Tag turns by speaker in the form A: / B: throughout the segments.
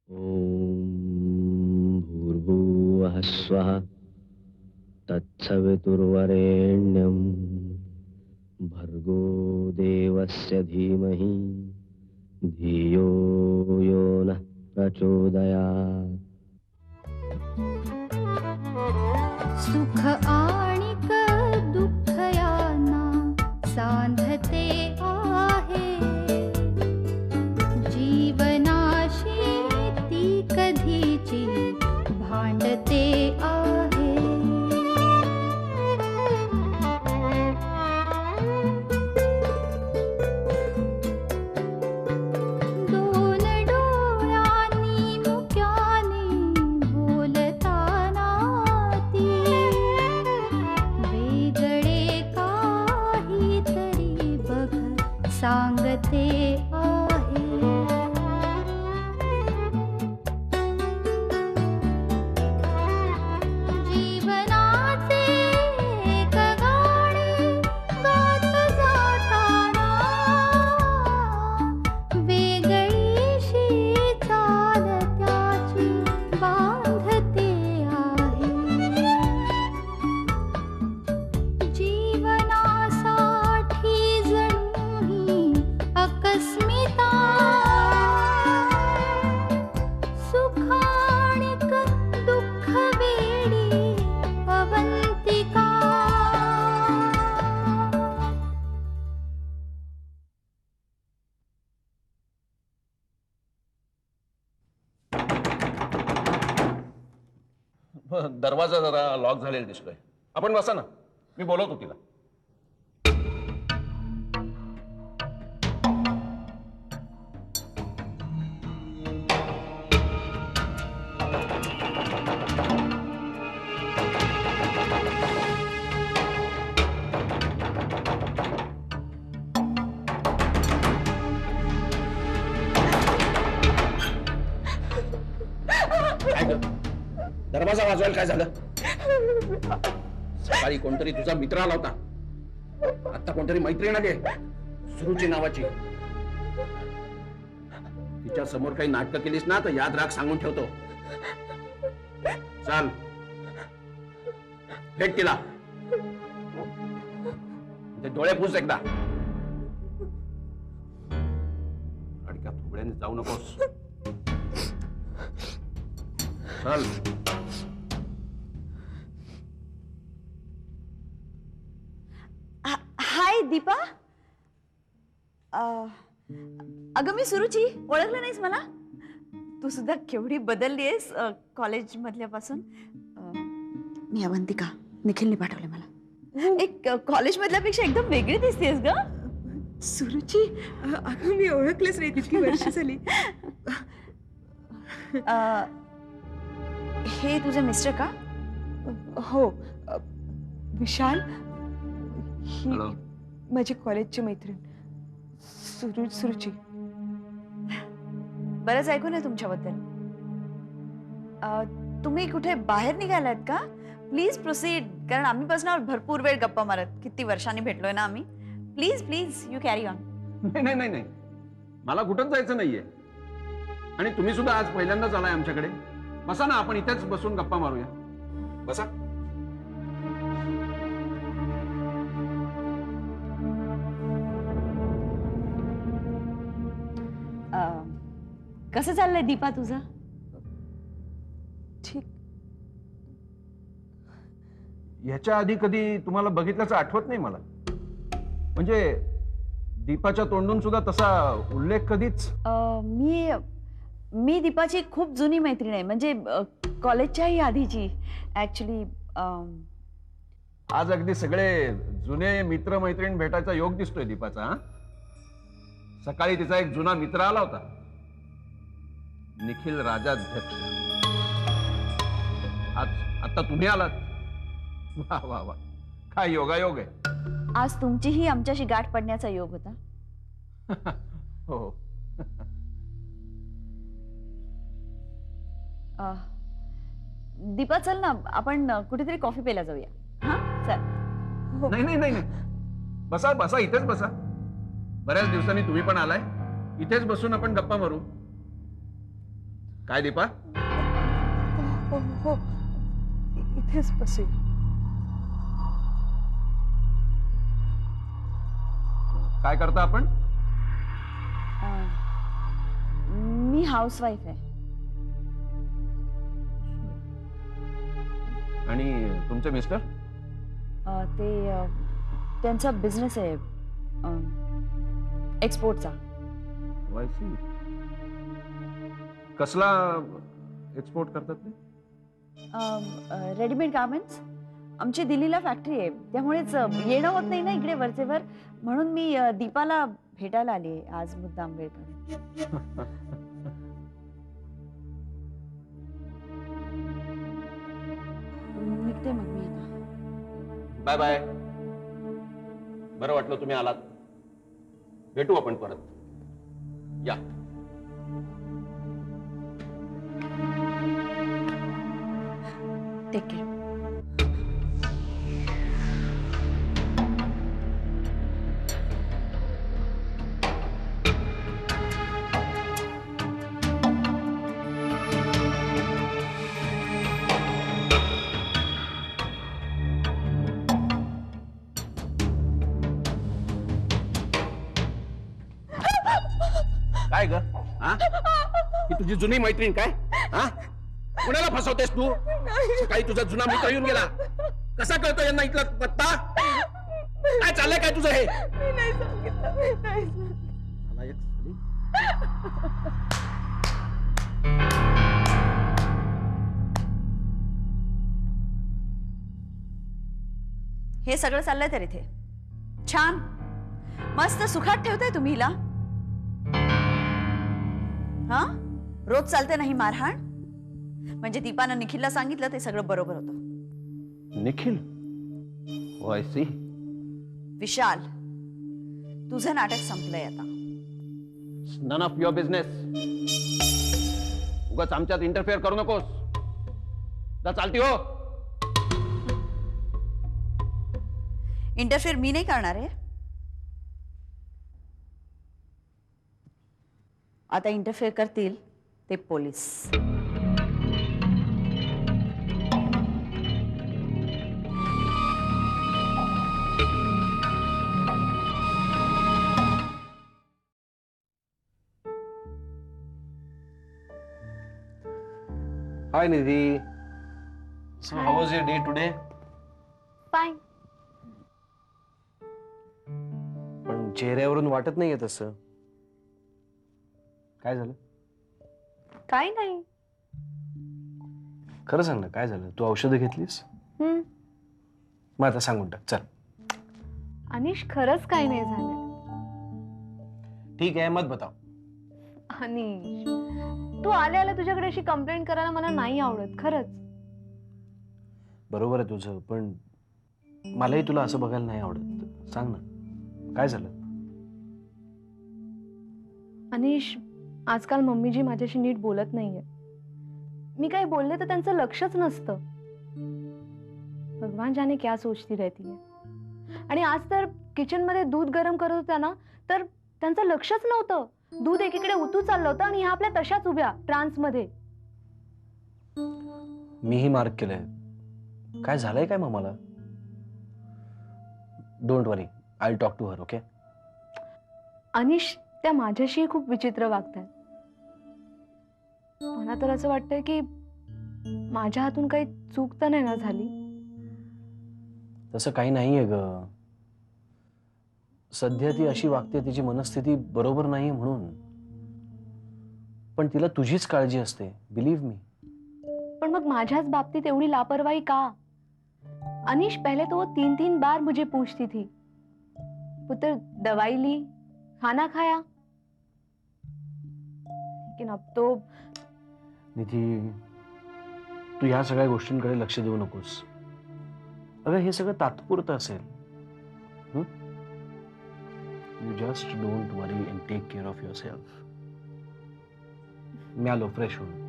A: ओम भूर्भुवः स्वः तत्सवितुर्वरेण्यं भर्गो देवस्य धीमहि धियो यो नः प्रचोदयात्।
B: सुख आणिक दुःख यांना सांधते आहे, जीवनाशी ती कधीची भांडते आहे. दोन डोळ्यांनी मुक्याने बोलताना ती वेगळे काहीतरी बघ सांगते आहे. जीवनाचे एक गाणे गात जाताना वेगळीशी चाल त्याची बांधते आहे. जीवनासाठी जणू ही अकस्मिता, सुखाणिक दुःख वेडी अवंतिका.
C: दरवाजा जरा लॉक झालेला दिसतोय. आपण बसा ना, मी बोलवतो तिला. काय ग? दरवाजा वाजवायला काय झालं? सकाळी कोणतरी तुझा मित्र आला होता, आता कोणतरी मैत्रीण आली आहे, सुरुची नावाची. तिच्या समोर काही नाटकं केलीस ना तर याद राख, सांगून ठेवतो. चाल भेट तिला, ते डोळे पुस एकदा. अडक्या थोड्याने जाऊ नकोस. चल.
D: हाय दीपा. अगं मी सुरुची, ओळखलं नाहीस मला? तू सुद्धा केवढी बदलली आहेस कॉलेज मधल्यापासून. मी अवंतिका, निखिलने पाठवले मला. एक कॉलेज मधल्यापेक्षा एकदम वेगळी दिसतेस ग.
E: सुरुची, अगं मी ओळखलंच नाही, किती वर्ष झाली.
D: हे तुझे मिस्टर का?
E: हो, विशाल. ही
C: हॅलो.
E: माझी कॉलेजची मैत्रीण सुरुची.
D: बरंच ऐकून आहे तुमच्याबद्दल. तुम्ही कुठे बाहेर निघालात का? प्लीज प्रोसीड, कारण आम्ही बसणार भरपूर वेळ गप्पा मारत. किती वर्षांनी भेटलोय ना आम्ही. Please please you carry on.
C: नाही नाही नाही नाही, मला कुठंच जायचं नाहीये. आणि तुम्ही सुद्धा आज पहिल्यांदाच आलाय आमच्याकडे. बसा ना, आपण इथेच बसून गप्पा मारूया. बसा.
D: कसं चाललंय दीपा तुझं?
E: ठीक.
C: ह्याच्या आधी कधी तुम्हाला बघितल्याचं आठवत नाही मला. म्हणजे दीपाच्या तोंडून सुद्धा तसा उल्लेख कधीच.
D: मी दीपाची खूप जुनी मैत्रीण आहे, म्हणजे कॉलेजच्याही आधीची ऍक्च्युली.
C: आज अगदी सगळे जुने मित्र मैत्रीण भेटायचा योग दिसतोय दीपाचा. हा, सकाळी तिचा एक जुना मित्र आला होता, निखिल राजाध्यक्ष. आज आता तुम्ही आलात. वा वा वा, काय योगायोग आहे.
D: आज तुमचीही आमच्याशी गाठ पडण्याचा योग होता.
C: हो.
D: दीपा चल ना, आपण कुठेतरी कॉफी प्यायला जाऊया. हा चल.
C: नाही नाही नाही नाही, बसा बसा, इथेच बसा. बऱ्याच दिवसांनी तुम्ही पण आलाय, इथेच बसून आपण गप्पा मारू. काय दीपा?
E: हो हो इथेच बसूया.
C: काय करता आपण?
D: मी हाऊसवाईफ आहे.
C: आणि तुमचे मिस्टर?
D: ते त्यांचा बिझनेस आहे एक्सपोर्टचा.
C: I see. कसला एक्सपोर्ट करतात ते?
D: Readymade garments. आमची दिल्लीला फॅक्टरी आहे, त्यामुळेच येणं होत नाही ना इकडे वरचेवर, म्हणून मी दीपाला भेटायला आली आहे आज मुद्दाम वेळ काढून. निघते मग मी आता.
C: Bye bye. बरं वाटलं तुम्ही आलात. भेटू आपण परत. या.
D: Take care.
C: काय ग? हा? ही तुझी जुनी मैत्रीण काय? हा? कोणाला फसवतेस तू? सकाळी तुझा जुना मित्र येऊन गेला. कसा कळतो यांना इथला पत्ता? काय चाललंय काय तुझं हे?
E: मी नाही सांगितलं, मी नाही सांगितलं.
C: नालायक साली.
D: हे सगळं चाललंय तर इथे छान मस्त सुखात ठेवताय तुम्ही हिला. हा, रोज चालते नाही मारहाण. म्हणजे दीपानं निखिलला सांगितलं ते सगळं बरोबर होतं.
C: निखिल? हो, आय सी.
D: विशाल, तुझं नाटक संपलंय आता.
C: None of your business. उगाच आमच्यात इंटरफेअर करू नकोस. जा चालती हो.
D: इंटरफेअर मी नाही करणार आहे. आता इंटरफेअर करतील ते police.
F: Hi Nidhi. So how was your day today?
B: Fine.
F: पण चेहऱ्यावरून वाटत नाहीये तसं. काय झालं?
B: काही नाही.
F: खरं सांग ना काय झालं? तू औषधं घेतलीस? मग आता सांगून टाक चल.
B: अनिश, खरंच काही नाही झालं.
F: ठीक आहे मत बताव.
B: अनिश, तू आल्या आल्या तुझ्याकडे अशी कंप्लेंट करायला मला नाही आवडत खरंच.
F: बरोबर आहे तुझं, पण मलाही तुला असं बघायला नाही आवडत. सांग ना काय झालं?
B: अनिश, आजकाल मम्मीजी माझ्याशी नीट बोलत नाहीये. मी काही बोलले तर त्यांचं लक्षच नसतं. भगवान जाने क्या सोचती रहती है. आणि आज तर किचन मध्ये दूध गरम करत होत्या ना, तर त्यांचं लक्षच नव्हतं. दूध एकीकडे उतू चाललं होतं आणि ह्या आपल्या तशाच उभ्या ट्रान्स मध्ये.
F: मीही मार्क केलंय. काय झालंय काय मग मला? Don't worry, I talk to her. Okay?
B: Anish, त्या माझ्याशी खूप विचित्र वागतात. मला तर असं वाटतंय की माझ्या हातून काही चूक तर नाही ना झाली.
F: तसं काही नाहीये ग. सध्या ती अशी वागते, तिची मनस्थिती बरोबर नाही म्हणून. पण तिला तुझीच काळजी असते, बिलीव्ह मी.
B: पण मग माझ्याच बाबतीत एवढी लापरवाही का? अनिश, पहले तो वो 3-3 बार मुझे पूछती थी, पुत्र दवाई ली, खाना खाया. लेकिन अब तो.
F: निधी, तू ह्या सगळ्या गोष्टींकडे लक्ष देऊ नकोस. अगं हे सगळं तात्पुरतं असेल. You just don't worry and take care of your self. मी आलो फ्रेश होऊन.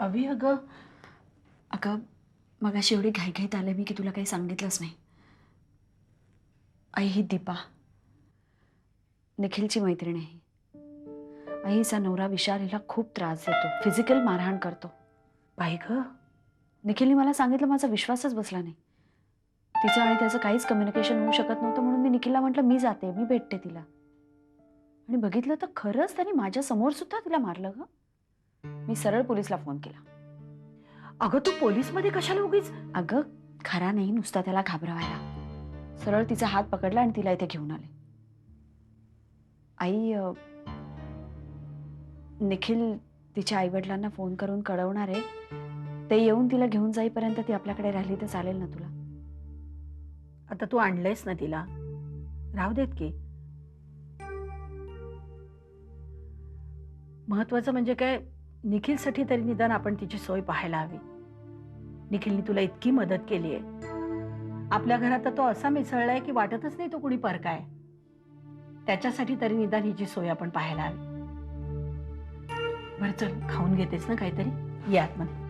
E: अभि अगं
D: अगं मग अशी एवढी घाईघाईत आले मी की तुला काही सांगितलंच नाही. आई ही दीपा निखिलची मैत्रीण आहे. आईचा नवरा विशाल हिला खूप त्रास देतो, फिजिकल मारहाण करतो.
E: बाई ग,
D: निखिलने मला सांगितलं, माझा विश्वासच बसला नाही. तिचं आणि त्याचं काहीच कम्युनिकेशन होऊ शकत नव्हतं म्हणून मी निखिलला म्हटलं मी जाते, मी भेटते तिला. आणि बघितलं तर खरंच त्याने माझ्या समोर सुद्धा तिला मारलं ग. मी सरळ पोलिसला फोन केला.
E: अगं तू पोलीसमध्ये कशाला उगीच?
D: अगं खरा नाही, नुसता त्याला घाबरवायला. सरळ तिचा हात पकडला आणि तिला इथे घेऊन आले. आई निखिल तिच्या आईवडिलांना फोन करून कळवणार आहे. ते येऊन तिला घेऊन जाईपर्यंत ती आपल्याकडे राहिली तर चालेल ना तुला?
E: आता तू आणलंयस ना तिला, राहू देत की. महत्वाचं म्हणजे काय, निखिलसाठी तरी निदान आपण तिची सोय पाहायला हवी. निखिलने तुला इतकी मदत केली आहे. आपल्या घरात तर तो असा मिसळलाय की वाटतच नाही तो कुणी परकाय. त्याच्यासाठी तरी निदान हिची सोय आपण पाहायला हवी. बरं चल, खाऊन घेतेस ना काहीतरी, ये आतमध्ये.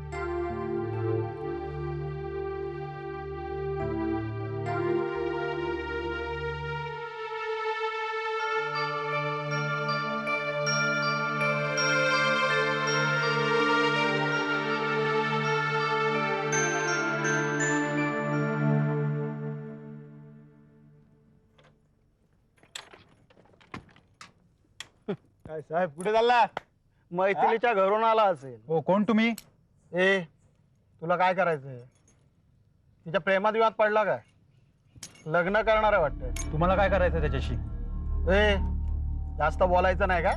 G: काय साहेब कुठे चालला?
F: मैथिलीच्या घरून आला असेल.
G: हो, कोण तुम्ही? ए, तुला काय करायचंय? तिच्या प्रेमात विवाद पडला काय? लग्न करणार आहे वाटतं. तुम्हाला काय करायचं त्याच्याशी? ए, जास्त बोलायचं नाही का?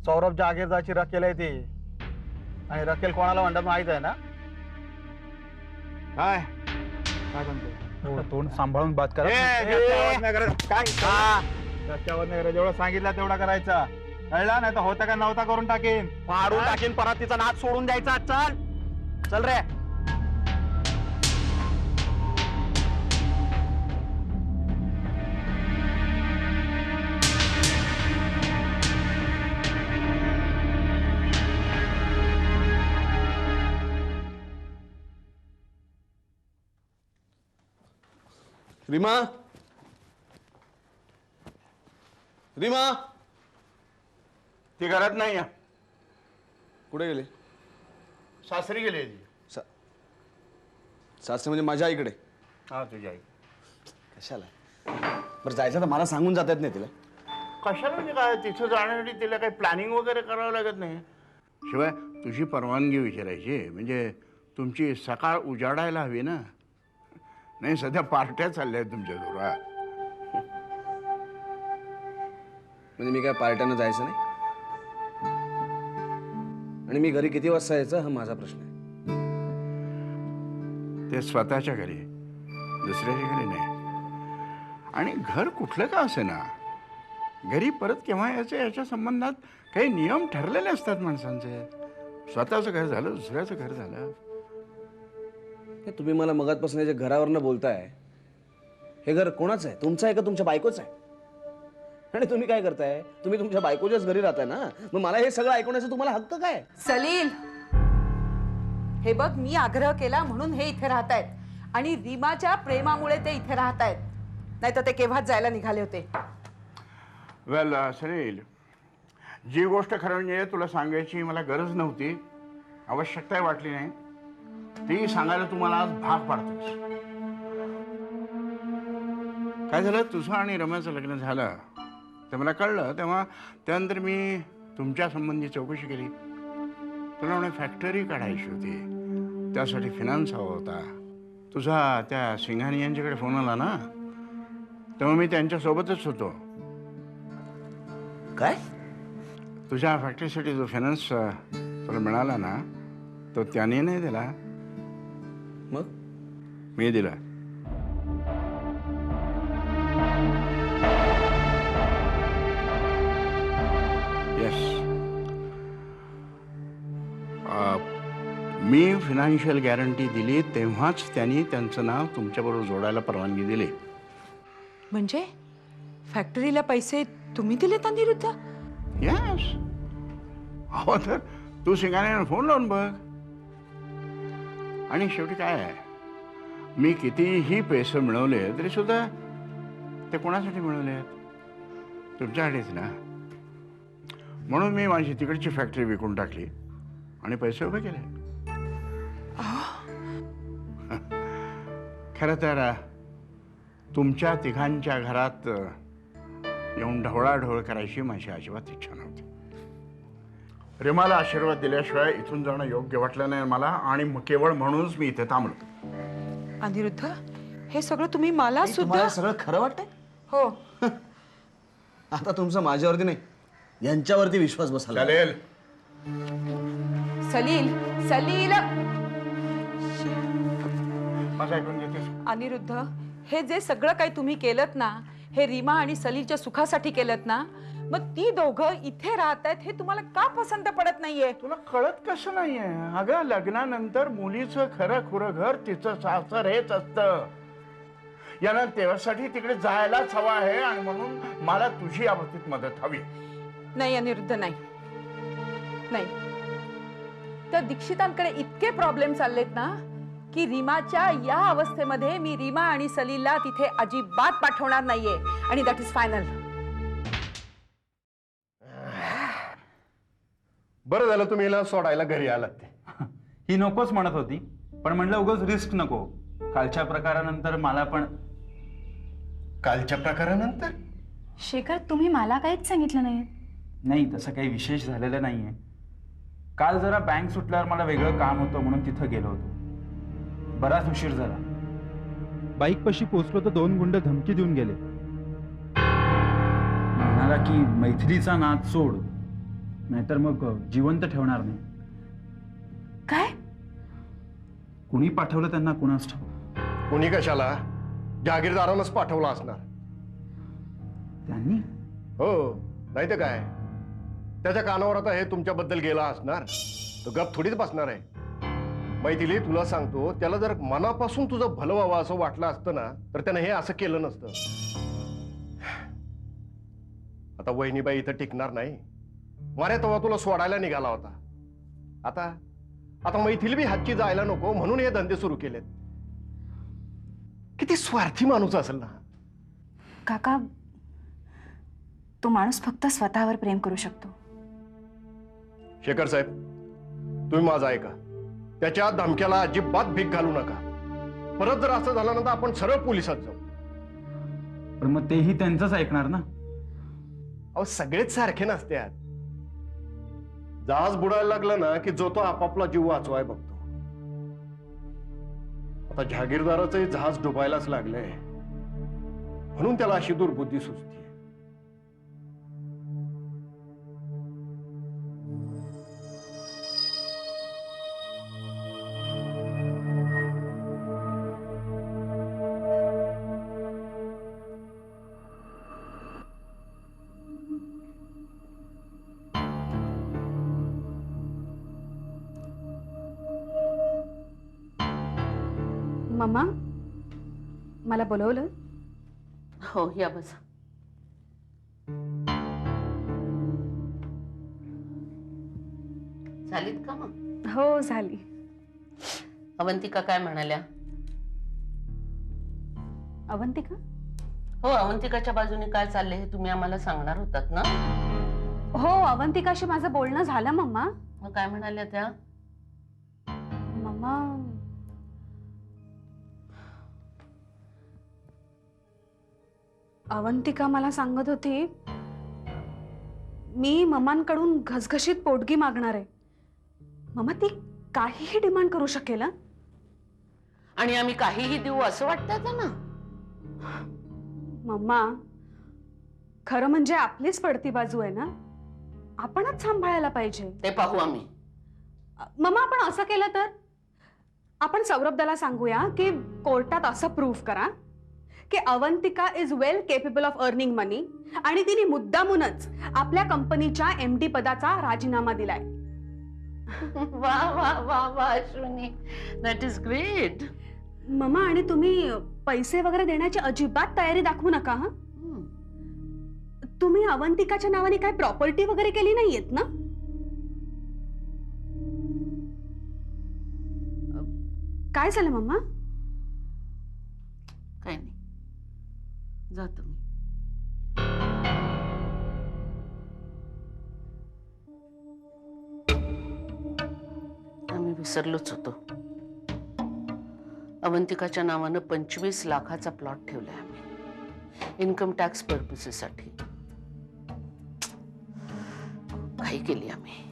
G: सौरभ जागीरदारची रकेल आहे ती, आणि रकेल कोणाला म्हणतात माहित आहे ना? काय काय म्हणतो?
H: तोंड सांभाळून बात करा.
G: त्याच्यावर नाही, जेवढं सांगितलं तेवढा करायचा, कळला? नाही तर होता का नव्हता करून टाकेन,
F: फाडून टाकीन. परत तिचा नाच सोडून द्यायचा. चल चल रे.
C: रीमा, रीमा,
G: ती घरात नाही.
C: कुठे गेले?
G: सासरी गेली.
C: सासरे म्हणजे माझ्या आईकडे?
G: हा, तुझी आई.
C: कशाला? बरं जायचं तर मला सांगून जात नाही तिला.
G: कशाला? म्हणजे काय, तिथं जाण्यासाठी तिला काही प्लॅनिंग वगैरे करावं लागत नाही. शिवाय तुझी परवानगी विचारायची म्हणजे तुमची सकाळ उजाडायला हवी ना. नाही, सध्या पार्ट्या चालल्या आहेत तुमच्या जोरात.
C: म्हणजे मी काय पार्ट्यानं जायचं नाही? आणि मी घरी किती वाजता यायचं हा माझा प्रश्न आहे.
G: ते स्वतःच्या घरी, दुसऱ्याच्या घरी नाही. आणि घर कुठलं का असे ना, घरी परत केव्हा यायचं याच्या संबंधात काही नियम ठरलेले असतात माणसांचे. स्वतःचं घर झालं, दुसऱ्याचं घर झालं.
C: हे तुम्ही मला मगातपासून जे घरावरनं बोलताय, हे घर कोणाचं आहे? तुमचं आहे का तुमच्या बायकोचं आहे? आणि तुम्ही काय करताय? तुम्ही तुमच्या बायकोच्याच घरी राहताय ना, मग मला हे सगळं ऐकण्याचा तुम्हाला हक्क काय?
I: सलील, हे बघ, मी आग्रह केला म्हणून हे इथे राहतायत, आणि रीमाच्या प्रेमामुळे ते इथे राहतायत. नाही तर ते केव्हाच जायला निघाले होते.
G: वेल सनील, जी गोष्ट खरं म्हणजे तुला सांगायची मला गरज नव्हती, आवश्यकता वाटली नाही, ती सांगायला तुम्हाला आज भाग पाडतोस. काय झालं, तुझं आणि रम्याचं लग्न झालं ते मला कळलं. तेव्हा त्यानंतर मी तुमच्या संबंधी चौकशी केली. तुला म्हणे फॅक्टरी काढायची होती, त्यासाठी फिनान्स हवा होता. तुझा त्या सिंघानी यांच्याकडे फोन आला ना, तेव्हा मी त्यांच्यासोबतच होतो.
C: काय?
G: तुझ्या फॅक्टरीसाठी जो फायनान्स तुला मिळाला ना, तो त्याने नाही दिला,
C: मग
G: मी दिला. येस, मी फिनान्शियल गॅरंटी दिली तेव्हाच त्यांनी त्यांचं नाव तुमच्याबरोबर जोडायला परवानगी दिली.
I: म्हणजे फॅक्टरीला पैसे तुम्ही दिलेत अनिरुद्ध?
G: येस. अहो, तर तू सिंगाने फोन लावून बघ. आणि शेवटी काय आहे, मी कितीही पैसे मिळवले तरी सुद्धा ते कोणासाठी मिळवले? तुमच्यासाठीच ना. म्हणून मी माझी तिकडची फॅक्टरी विकून टाकली आणि पैसे उभे केले. खरं तर तुमच्या तिघांच्या घरात येऊन ढवळाढवळ करायची माझी अजिबात इच्छा नव्हती. रेमाला आशीर्वाद दिल्याशिवाय इथून जाणं योग्य वाटलं नाही मला, आणि केवळ म्हणूनच मी इथे थांबलो.
I: अनिरुद्ध, हे सगळं तुम्ही मला सुद्धा.
F: तुम्हाला सगळं खरं वाटतंय?
I: हो.
F: आता तुमचा माझ्यावरती नाही, यांच्यावरती विश्वास बसला.
G: चालेल.
I: सलील, सलील.
G: माझं ऐकून घेतेस?
I: अनिरुद्ध, हे जे सगळं काही तुम्ही केलत ना, हे रीमा आणि सलीलच्या सुखासाठी केलत ना, मग ती दोघं इथे राहतायत हे तुम्हाला का पसंत पडत नाहीये?
G: तुला कळत कसं नाहीये? अगं, लग्नानंतर मुलीचं खरं खुरं घर तिचं सासर हेच असतं. यांना तेव्हासाठी तिकडे जायलाच हवं आहे, आणि म्हणून मला तुझी या बाबतीत मदत हवी.
I: नाही अनिरुद्ध, नाही नाही. त्या दीक्षितांकडे इतके प्रॉब्लेम चाललेत ना की रीमाच्या या अवस्थेमध्ये मी रीमा आणि सलीलला तिथे अजिबात पाठवणार नाहीये, आणि दॅट इज फायनल.
H: बरं झालं तुम्ही हिला सोडायला घरी आलात ते.
J: ही नकोच म्हणत होती, पण म्हणलं उगाच रिस्क नको. कालच्या प्रकारानंतर मला पण.
H: कालच्या प्रकारानंतर?
B: शेखर, तुम्ही मला काहीच सांगितलं नाही.
J: नाही, तसं काही विशेष झालेलं नाहीये. काल जरा बँक सुटल्यावर मला वेगळं काम होतं म्हणून तिथं गेलो होतो. बराच उशीर झाला.
K: बाईक पशी पोचलो तर 2 गुंड धमकी देऊन गेले.
J: म्हणाला की मैथिलीचा नाद सोड, नाहीतर मग जिवंत ठेवणार नाही.
B: काय?
J: कुणी पाठवलं त्यांना कुणास ठाऊक.
H: कुणी कशाला? जहागीरदारानंच पाठवला असणार.
J: त्यांनी?
H: हो, नाही तर काय. त्याच्या कानावर आता हे तुमच्याबद्दल गेला असणार, तो गप थोडीच बसणार आहे. मैथिली, तुला सांगतो, त्याला जर मनापासून तुझं भलं व्हावं असं वाटलं असतं ना, तर त्यानं हे असं केलं नसतं. आता वहिनीबाई इथं टिकणार नाही. मारे तेव्हा तुला सोडायला निघाला होता. आता आता मैथिली बी हातची जायला नको म्हणून हे धंदे सुरू केलेत. किती स्वार्थी माणूस असेल ना.
D: काका, तो माणूस फक्त स्वतःवर प्रेम करू शकतो.
H: शेखर साहेब, तुम्ही माझं ऐका. त्याच्या धमक्याला अजिबात भीक घालू नका. परत जर असं झालं ना तर आपण सरळ पोलिसात जाऊ.
J: पण मग तेही त्यांचंच ऐकणार ना.
H: अहो, सगळेच सारखे नसतात. जहाज बुडायला लागलं ना की जो तो आपापला जीव वाचवाय बघतो. आता जहागीरदाराचंही जहाज डुबायलाच लागलंय, म्हणून त्याला अशी दुर्बुद्धी सुचते.
B: मम्मा, मला बोलवलं?
L: हो, या बसा. झालीत का मग?
B: हो, झाली.
L: अवंतिका काय म्हणाल्या?
B: अवंतिका?
L: हो, अवंतिकाच्या बाजूने काय चाललंय हे तुम्ही आम्हाला सांगणार होतात ना?
B: हो, अवंतिकाशी माझं बोलणं झालं मम्मा.
L: मग काय म्हणाल्या त्या?
B: मम्मा, अवंतिका मला सांगत होती मी मम्मांकडून घसघशीत पोटगी मागणार आहे. मम्मा, ती काहीही डिमांड करू शकेल.
L: आणि आम्ही काहीही देऊ असं वाटतंय त्यांना?
B: मम्मा, खरं म्हणजे आपलीच पडती बाजू आहे ना, आपणच सांभाळायला पाहिजे.
L: ते पाहू आम्ही.
B: मम्मा, आपण असं केलं तर आपण सौरभदाला सांगूया की कोर्टात असं प्रूफ करा की Avantika is well capable of earning money, आणि तिने मुद्दामूनच आपल्या कंपनीच्या MD पदाचा राजीनामा दिलाय.
L: वा वा वा वा Ashwini, that is great.
B: Mamma, आणि तुम्ही पैसे वगैरे देण्याची अजिबात तयारी दाखवू नका. हा, तुम्ही अवंतिकाच्या नावाने काय प्रॉपर्टी वगैरे केली नाहीयेत ना? काय झालं मम्मा?
L: काही नाही, जातो मी. आम्ही विसरलोच होतो. अवंतिकाच्या नावानं 25 लाखाचा प्लॉट ठेवलाय आम्ही इन्कम टॅक्स पर्पसेससाठी. काही केली आम्ही.